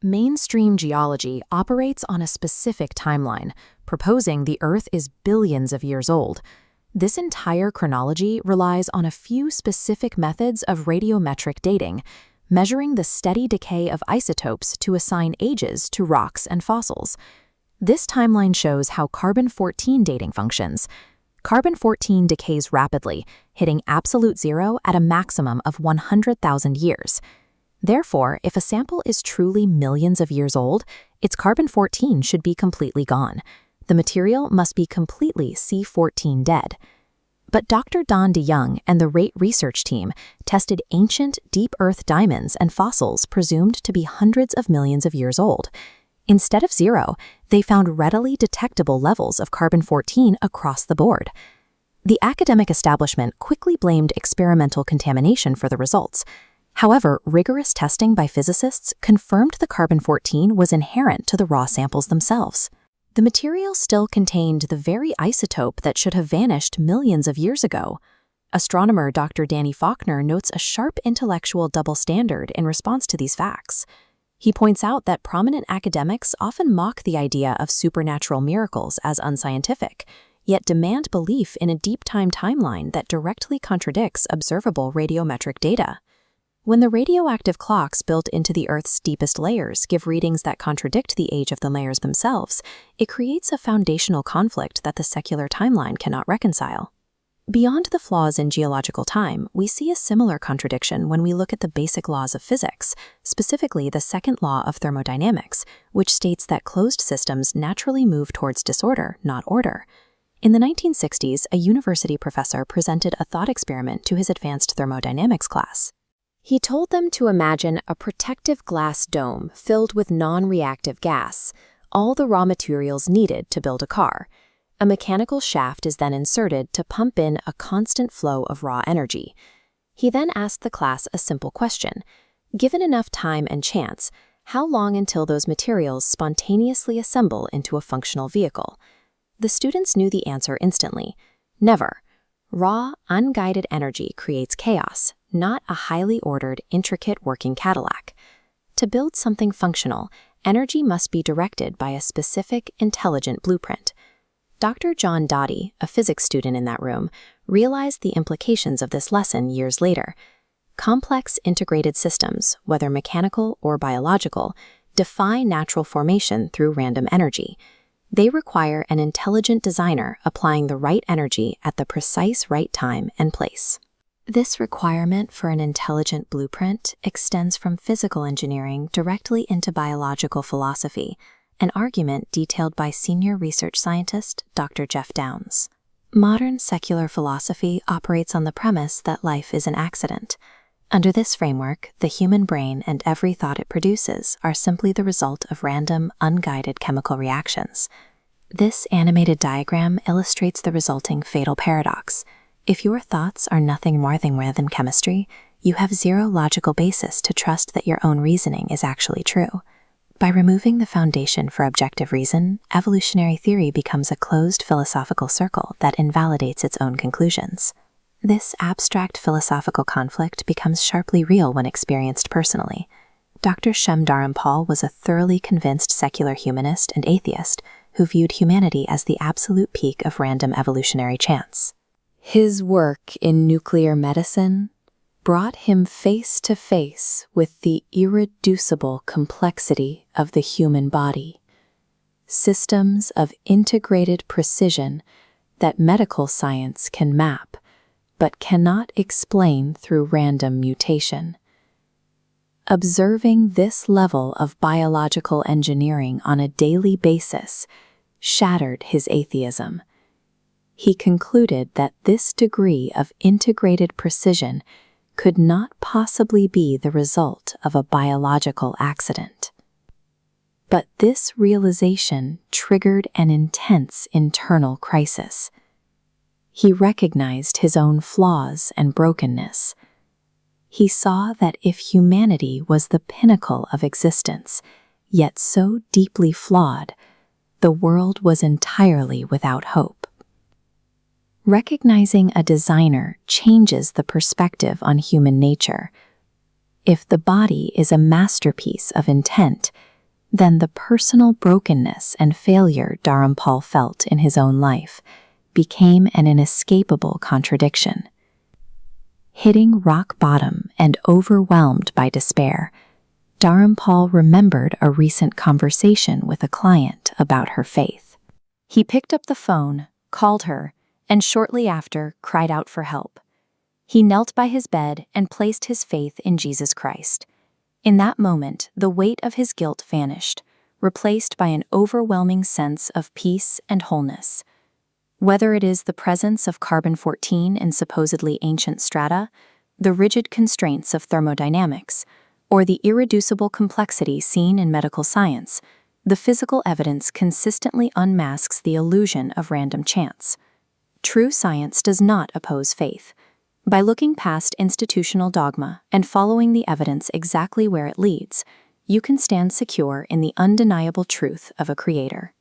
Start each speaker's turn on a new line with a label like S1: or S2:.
S1: Mainstream geology operates on a specific timeline, proposing the Earth is billions of years old. This entire chronology relies on a few specific methods of radiometric dating, measuring the steady decay of isotopes to assign ages to rocks and fossils. This timeline shows how carbon-14 dating functions. Carbon-14 decays rapidly, hitting absolute zero at a maximum of 100,000 years. Therefore, if a sample is truly millions of years old, its carbon-14 should be completely gone. The material must be completely C14 dead. But Dr. Don DeYoung and the RATE research team tested ancient deep Earth diamonds and fossils presumed to be hundreds of millions of years old. Instead of zero, they found readily detectable levels of carbon-14 across the board. The academic establishment quickly blamed experimental contamination for the results. However, rigorous testing by physicists confirmed the carbon-14 was inherent to the raw samples themselves. The material still contained the very isotope that should have vanished millions of years ago. Astronomer Dr. Danny Faulkner notes a sharp intellectual double standard in response to these facts. He points out that prominent academics often mock the idea of supernatural miracles as unscientific, yet demand belief in a deep-time timeline that directly contradicts observable radiometric data. When the radioactive clocks built into the Earth's deepest layers give readings that contradict the age of the layers themselves, it creates a foundational conflict that the secular timeline cannot reconcile. Beyond the flaws in geological time, we see a similar contradiction when we look at the basic laws of physics, specifically the second law of thermodynamics, which states that closed systems naturally move towards disorder, not order. In the 1960s, a university professor presented a thought experiment to his advanced thermodynamics class. He told them to imagine a protective glass dome filled with non-reactive gas, all the raw materials needed to build a car. A mechanical shaft is then inserted to pump in a constant flow of raw energy. He then asked the class a simple question. Given enough time and chance, how long until those materials spontaneously assemble into a functional vehicle? The students knew the answer instantly. Never. Raw, unguided energy creates chaos, not a highly ordered, intricate working Cadillac. To build something functional, energy must be directed by a specific, intelligent blueprint. Dr. John Dottie, a physics student in that room, realized the implications of this lesson years later. Complex integrated systems, whether mechanical or biological, defy natural formation through random energy. They require an intelligent designer applying the right energy at the precise right time and place. This requirement for an intelligent blueprint extends from physical engineering directly into biological philosophy, an argument detailed by senior research scientist Dr. Jeff Downs. Modern secular philosophy operates on the premise that life is an accident. Under this framework, the human brain and every thought it produces are simply the result of random, unguided chemical reactions. This animated diagram illustrates the resulting fatal paradox. If your thoughts are nothing more than chemistry, you have zero logical basis to trust that your own reasoning is actually true. By removing the foundation for objective reason, evolutionary theory becomes a closed philosophical circle that invalidates its own conclusions. This abstract philosophical conflict becomes sharply real when experienced personally. Dr. Shem Dharampal was a thoroughly convinced secular humanist and atheist who viewed humanity as the absolute peak of random evolutionary chance. His work in nuclear medicine brought him face to face with the irreducible complexity of the human body, systems of integrated precision that medical science can map, but cannot explain through random mutation. Observing this level of biological engineering on a daily basis shattered his atheism. He concluded that this degree of integrated precision could not possibly be the result of a biological accident. But this realization triggered an intense internal crisis. He recognized his own flaws and brokenness. He saw that if humanity was the pinnacle of existence, yet so deeply flawed, the world was entirely without hope. Recognizing a designer changes the perspective on human nature. If the body is a masterpiece of intent, then the personal brokenness and failure Dharampal felt in his own life became an inescapable contradiction. Hitting rock bottom and overwhelmed by despair, Dharampal remembered a recent conversation with a client about her faith. He picked up the phone, called her, and shortly after cried out for help. He knelt by his bed and placed his faith in Jesus Christ. In that moment, the weight of his guilt vanished, replaced by an overwhelming sense of peace and wholeness. Whether it is the presence of carbon-14 in supposedly ancient strata, the rigid constraints of thermodynamics, or the irreducible complexity seen in medical science, the physical evidence consistently unmasks the illusion of random chance. True science does not oppose faith. By looking past institutional dogma and following the evidence exactly where it leads, you can stand secure in the undeniable truth of a creator.